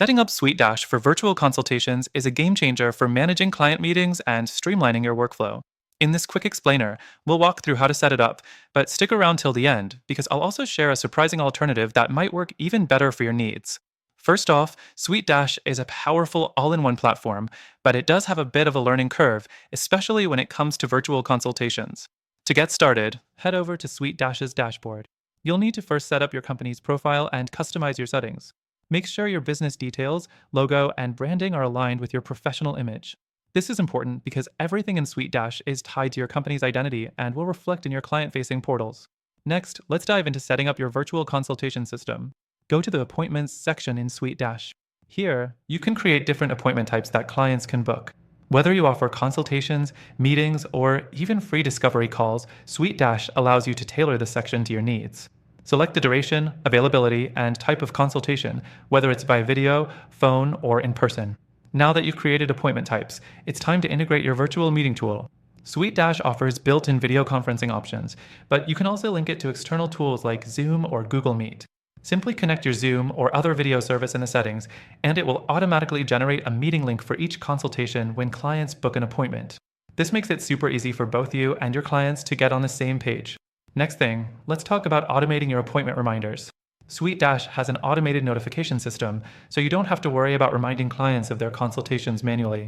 Setting up SuiteDash for virtual consultations is a game changer for managing client meetings and streamlining your workflow. In this quick explainer, we'll walk through how to set it up, but stick around till the end because I'll also share a surprising alternative that might work even better for your needs. First off, SuiteDash is a powerful all-in-one platform, but it does have a bit of a learning curve, especially when it comes to virtual consultations. To get started, head over to SuiteDash's dashboard. You'll need to first set up your company's profile and customize your settings. Make sure your business details, logo, and branding are aligned with your professional image. This is important because everything in SuiteDash is tied to your company's identity and will reflect in your client-facing portals. Next, let's dive into setting up your virtual consultation system. Go to the Appointments section in SuiteDash. Here, you can create different appointment types that clients can book. Whether you offer consultations, meetings, or even free discovery calls, SuiteDash allows you to tailor this section to your needs. Select the duration, availability, and type of consultation, whether it's by video, phone, or in person. Now that you've created appointment types, it's time to integrate your virtual meeting tool. SuiteDash offers built-in video conferencing options, but you can also link it to external tools like Zoom or Google Meet. Simply connect your Zoom or other video service in the settings, and it will automatically generate a meeting link for each consultation when clients book an appointment. This makes it super easy for both you and your clients to get on the same page. Next thing, let's talk about automating your appointment reminders. SuiteDash has an automated notification system, so you don't have to worry about reminding clients of their consultations manually.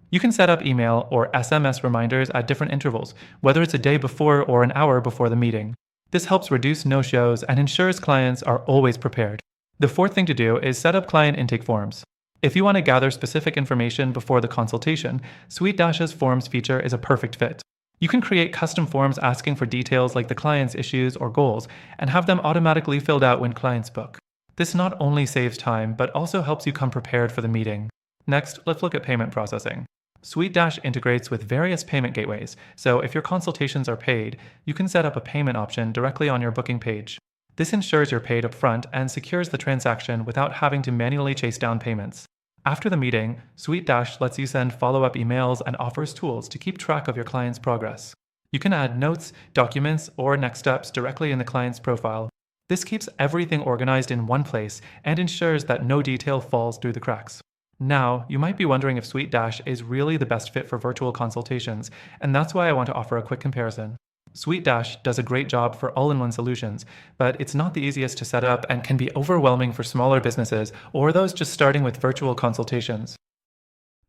You can set up email or SMS reminders at different intervals, whether it's a day before or an hour before the meeting. This helps reduce no-shows and ensures clients are always prepared. The fourth thing to do is set up client intake forms. If you want to gather specific information before the consultation, SuiteDash's Forms feature is a perfect fit. You can create custom forms asking for details like the client's issues or goals and have them automatically filled out when clients book. This not only saves time, but also helps you come prepared for the meeting. Next, let's look at payment processing. SuiteDash integrates with various payment gateways, so if your consultations are paid, you can set up a payment option directly on your booking page. This ensures you're paid upfront and secures the transaction without having to manually chase down payments. After the meeting, SuiteDash lets you send follow-up emails and offers tools to keep track of your client's progress. You can add notes, documents, or next steps directly in the client's profile. This keeps everything organized in one place and ensures that no detail falls through the cracks. Now, you might be wondering if SuiteDash is really the best fit for virtual consultations, and that's why I want to offer a quick comparison. SuiteDash does a great job for all-in-one solutions, but it's not the easiest to set up and can be overwhelming for smaller businesses or those just starting with virtual consultations.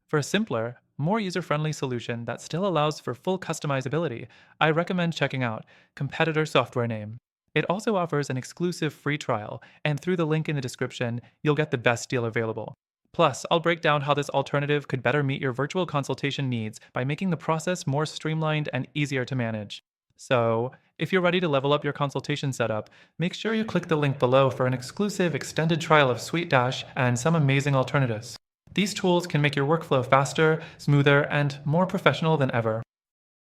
For a simpler, more user-friendly solution that still allows for full customizability, I recommend checking out Competitor Software Name. It also offers an exclusive free trial, and through the link in the description, you'll get the best deal available. Plus, I'll break down how this alternative could better meet your virtual consultation needs by making the process more streamlined and easier to manage. So, if you're ready to level up your consultation setup, make sure you click the link below for an exclusive extended trial of SuiteDash and some amazing alternatives. These tools can make your workflow faster, smoother, and more professional than ever.